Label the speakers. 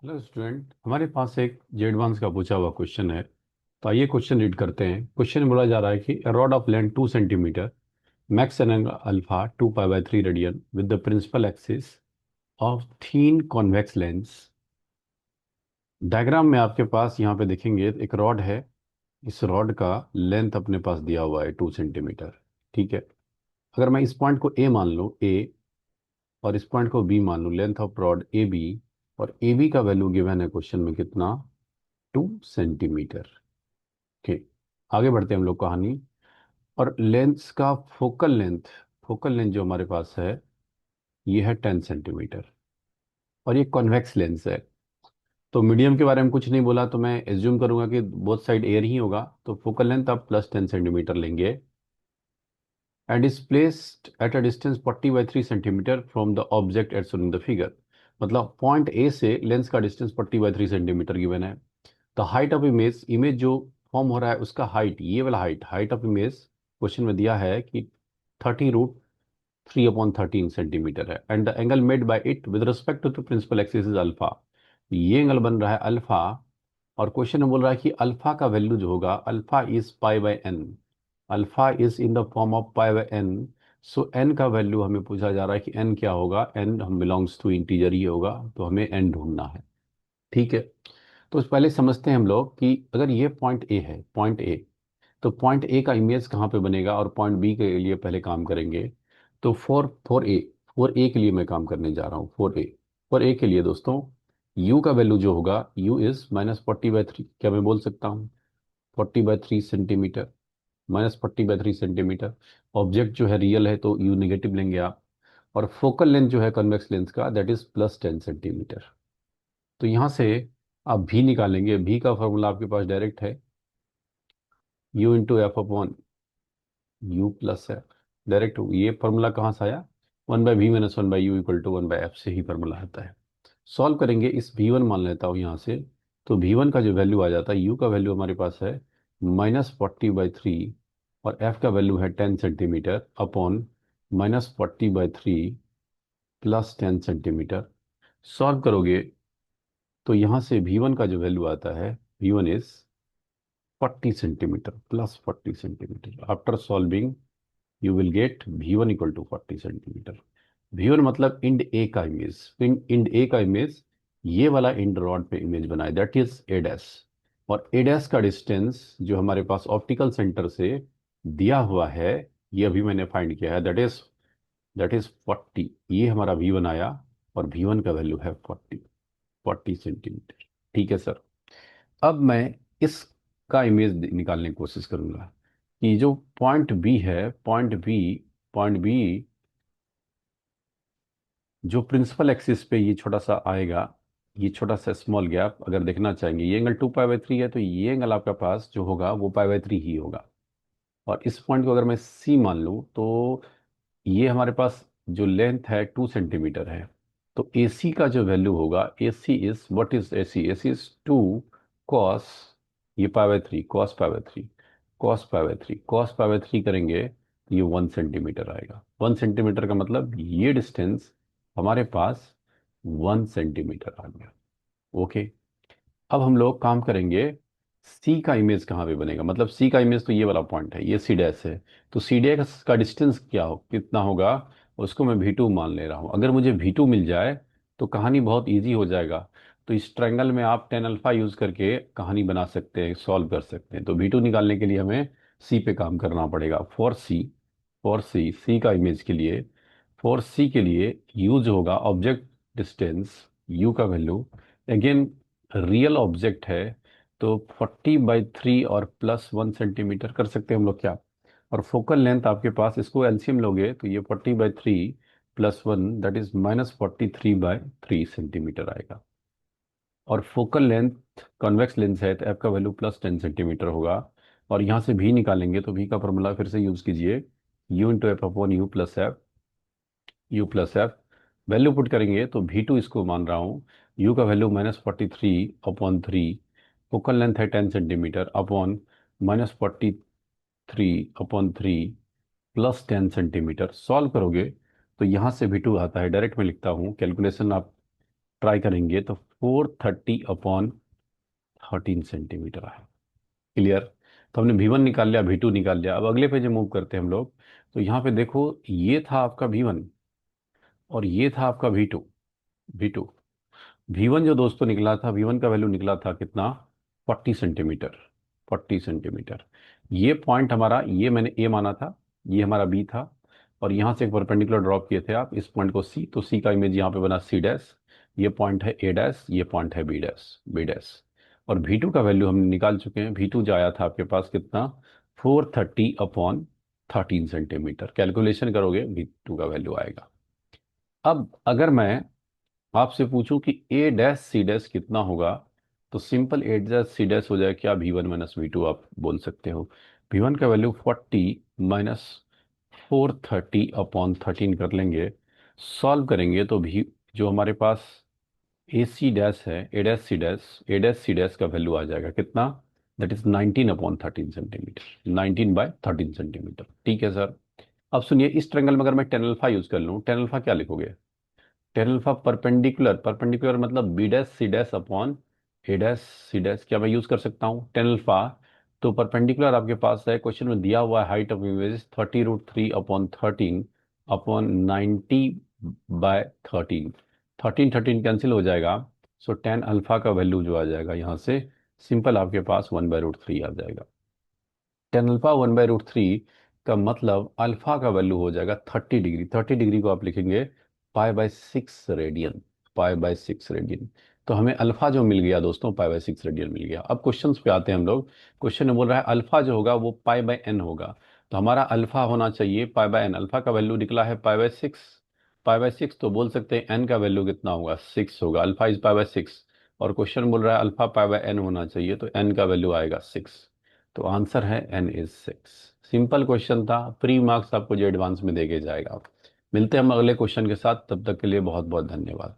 Speaker 1: Hello student, हमारे पास एक जेडवांस का पूछा हुआ क्वेश्चन है। तो आइए क्वेश्चन रीड करते हैं। क्वेश्चन में बोला जा रहा है कि rod of length 2 centimetre, makes an angle alpha 2 pi by 3 radian with the principal axis of thin convex lens. Diagram में आपके पास यहाँ पे देखेंगे एक रॉड है। इस रॉड का लेंथ अपने पास दिया हुआ है 2 सेंटीमीटर। ठीक है। अगर मैं इस पॉइंट को ए मान लूँ, ए, और इस पॉइंट को बी मान लूँ, length of rod A B, और ए बी का वैल्यू गिवन है क्वेश्चन में कितना, 2 सेंटीमीटर। ठीक, आगे बढ़ते हैं हम लोग कहानी। और लेंस का फोकल लेंथ जो हमारे पास है, ये है 10 सेंटीमीटर, और ये कॉन्वेक्स लेंस है। तो मीडियम के बारे में कुछ नहीं बोला, तो मैं एज्यूम करूंगा कि बोथ साइड एयर ही होगा। तो फोकल लेंथ आप +10 सेंटीमीटर लेंगे and is placed at a distance 40 by 3 centimetre from the object at shown in the figure. मतलब पॉइंट ए से लेंस का डिस्टेंस 40 बाई 3 सेंटीमीटर गिवन है। The height of image, image जो form हो रहा है उसका हाइट, ये वाला height, height of image question में दिया है कि 30√3/13 सेंटीमीटर है। And the angle made by it with respect to the principal axis is alpha. ये एंगल बन रहा है अल्फा। और क्वेश्चन में बोल रहा है कि अल्फा का वैल्यू जो होगा, अल्फा इज पाई/n, alpha is in the form of पाई/n। सो n का वैल्यू हमें पूछा जा रहा है कि n क्या होगा। n हम बिलोंग्स टू इंटीजर ही होगा, तो हमें n ढूंढना है। ठीक है। तो पहले समझते हैं हम लोग कि अगर ये पॉइंट ए है, पॉइंट ए, तो पॉइंट ए का इमेज कहाँ पे बनेगा, और पॉइंट बी के लिए पहले काम करेंगे। तो फोर ए के लिए मैं काम करने जा रहा हूँ। फोर ए के लिए दोस्तों, u का वैल्यू जो होगा, u इज -40/3। क्या मैं बोल सकता हूँ 40/3 सेंटीमीटर, -40/3 सेंटीमीटर। ऑब्जेक्ट जो है रियल है, तो u नेगेटिव लेंगे आप। और फोकल लेंथ जो है कन्वेक्स लेंस का, दैट इज +10 सेंटीमीटर। तो यहाँ से आप भी निकालेंगे। भी का फॉर्मूला आपके पास डायरेक्ट है, u × f/u+f, डायरेक्ट। ये फॉर्मूला कहाँ से आया, 1/v - 1/u = 1/f से ही फॉर्मूला आता है। सॉल्व करेंगे, इस v1 मान लेता हूँ यहाँ से। तो v1 का जो वैल्यू आ जाता है, u का वैल्यू हमारे पास है -40/3, और f का वैल्यू है 10 सेंटीमीटर अपॉन -40/3 +10 सेंटीमीटर। सॉल्व करोगे तो यहाँ से v1 का जो वैल्यू आता है, v1 is 40 centimetre, +40 centimetre. After solving you will get v1 = 40 centimetre. v1 मतलब इंड ए का इमेज, इंड ए का इमेज, ये वाला इंड रॉड पे इमेज बनाए, दैट इज ए डैश। और ए डैश का डिस्टेंस जो हमारे पास ऑप्टिकल सेंटर से दिया हुआ है, ये अभी मैंने फाइंड किया है, दैट इज 40। ये हमारा v1 आया, और v1 का वैल्यू है 40 सेंटीमीटर। ठीक है सर। अब मैं इसका इमेज निकालने की कोशिश करूंगा कि जो पॉइंट बी है, पॉइंट बी जो प्रिंसिपल एक्सिस पे ये छोटा सा आएगा, ये छोटा सा स्मॉल गैप अगर देखना चाहेंगे, ये एंगल 2 पाई बाय 3 है, तो ये एंगल आपका पास जो होगा वो पाई/3 ही होगा। और इस पॉइंट को अगर मैं सी मान लूँ, तो ये हमारे पास जो लेंथ है 2 सेंटीमीटर है। तो ए सी का जो वैल्यू होगा, A C is, what is A C, A C is 2 cos, ये पाई/3, cos पाई/3 करेंगे तो ये 1 सेंटीमीटर आएगा। 1 सेंटीमीटर का मतलब ये डिस्टेंस हमारे पास 1 सेंटीमीटर आ गया। ओके। अब हम लोग काम करेंगे, सी का इमेज कहाँ पे बनेगा, मतलब सी का इमेज तो ये वाला पॉइंट है, ये सी डैश है। तो सी डैश का डिस्टेंस क्या हो, कितना होगा, उसको मैं V2 मान ले रहा हूँ। अगर मुझे V2 मिल जाए तो कहानी बहुत इजी हो जाएगा। तो इस ट्रायंगल में आप टेन अल्फा यूज करके कहानी बना सकते हैं, सॉल्व कर सकते हैं। तो V2 निकालने के लिए हमें सी पे काम करना पड़ेगा। सी का इमेज के लिए, फॉर सी के लिए यूज होगा ऑब्जेक्ट डिस्टेंस, यू का वैल्यू, अगेन रियल ऑब्जेक्ट है, तो 40/3 और +1 सेंटीमीटर कर सकते हैं हम लोग क्या। और फोकल लेंथ आपके पास, इसको एलसीएम लोगे तो ये 40/3 +1, दैट इज -43/3 सेंटीमीटर आएगा। और फोकल लेंथ कॉन्वेक्स लेंस है, तो एफ का वैल्यू +10 सेंटीमीटर होगा। और यहाँ से भी निकालेंगे, तो भी का फॉर्मूला फिर से यूज कीजिए, u × f/u+f, वैल्यू पुट करेंगे तो V2 इसको मान रहा हूँ, u का वैल्यू -43/3, फोकल लेंथ है 10 सेंटीमीटर अपॉन -43/3 +10 सेंटीमीटर। सॉल्व करोगे तो यहाँ से V2 आता है, डायरेक्ट में लिखता हूँ, कैलकुलेशन आप ट्राई करेंगे तो 430/13 सेंटीमीटर है। क्लियर। तो हमने V1 निकाल लिया, V2 निकाल लिया। अब अगले पेज मूव करते हैं हम लोग। तो यहाँ पे देखो, ये था आपका V1 और ये था आपका V2। V2, V1 जो दोस्तों निकला था, V1 का वैल्यू निकला था कितना? 40 सेंटीमीटर। 40 सेंटीमीटर। ये पॉइंट हमारा, ये मैंने ए माना था, ये हमारा बी था, और यहाँ से एक परपेंडिकुलर ड्रॉप किए थे आप इस पॉइंट को सी, तो सी का इमेज यहाँ पे बना सी डैश। ये पॉइंट है ए डैश, ये पॉइंट है बी डैश, बी डैश। और V2 का वैल्यू हमने निकाल चुके हैं। V2 जो आया था आपके पास कितना? 430/13 सेंटीमीटर। कैलकुलेशन करोगे V2 का वैल्यू आएगा। अब अगर मैं आपसे पूछूं कि ए डैश सी डैश कितना होगा, तो सिंपल ए डैश सी डैश हो जाए क्या? V1 - V2 आप बोल सकते हो। V1 का वैल्यू 40 माइनस 430/13 कर लेंगे, सॉल्व करेंगे तो भी जो हमारे पास ए सी डैश है, ए डैश सी डैश का वैल्यू आ जाएगा कितना? That is 19/13 centimetre. 19/13 सेंटीमीटर। ठीक है सर। अब सुनिए, इस ट्रेंगल में अगर मैं टेन अल्फा यूज कर लूँ, टेन अल्फा क्या लिखोगे? टेन अल्फा परपेंडिकुलर, परपेंडिकुलर मतलब B dash C dash upon A dash C dash. क्या मैं यूज कर सकता हूँ टेन अल्फा? तो परपेंडिकुलर आपके पास है, क्वेश्चन में दिया हुआ है height of image 30√3/13 upon 90/13। 13 cancel हो जाएगा। सो टेन अल्फा का वैल्यू जो आ जाएगा यहाँ से, सिंपल आपके पास 1/√3 आ जाएगा। टेन अल्फा 1/√3 का मतलब अल्फा का वैल्यू हो जाएगा 30 डिग्री। 30 डिग्री को आप लिखेंगे पाई/6 रेडियन। पाई/6 रेडियन। तो हमें अल्फा जो मिल गया दोस्तों, पाई/6 रेडियन मिल गया। अब क्वेश्चंस पे आते हैं हम लोग। क्वेश्चन में बोल रहा है अल्फा जो होगा वो पाई/n होगा। तो हमारा अल्फा होना चाहिए पाई/n। अल्फा का वैल्यू निकला है पाई/6। पाई/6 तो बोल सकते हैं n का वैल्यू कितना होगा? 6 होगा। अल्फा इज पाई/6 और क्वेश्चन बोल रहा है अल्फा पाई/n होना चाहिए, तो n का वैल्यू आएगा 6। तो आंसर है n = 6। सिंपल क्वेश्चन था, प्री मार्क्स आपको जो एडवांस में देके जाएगा। मिलते हैं हम अगले क्वेश्चन के साथ, तब तक के लिए बहुत बहुत धन्यवाद।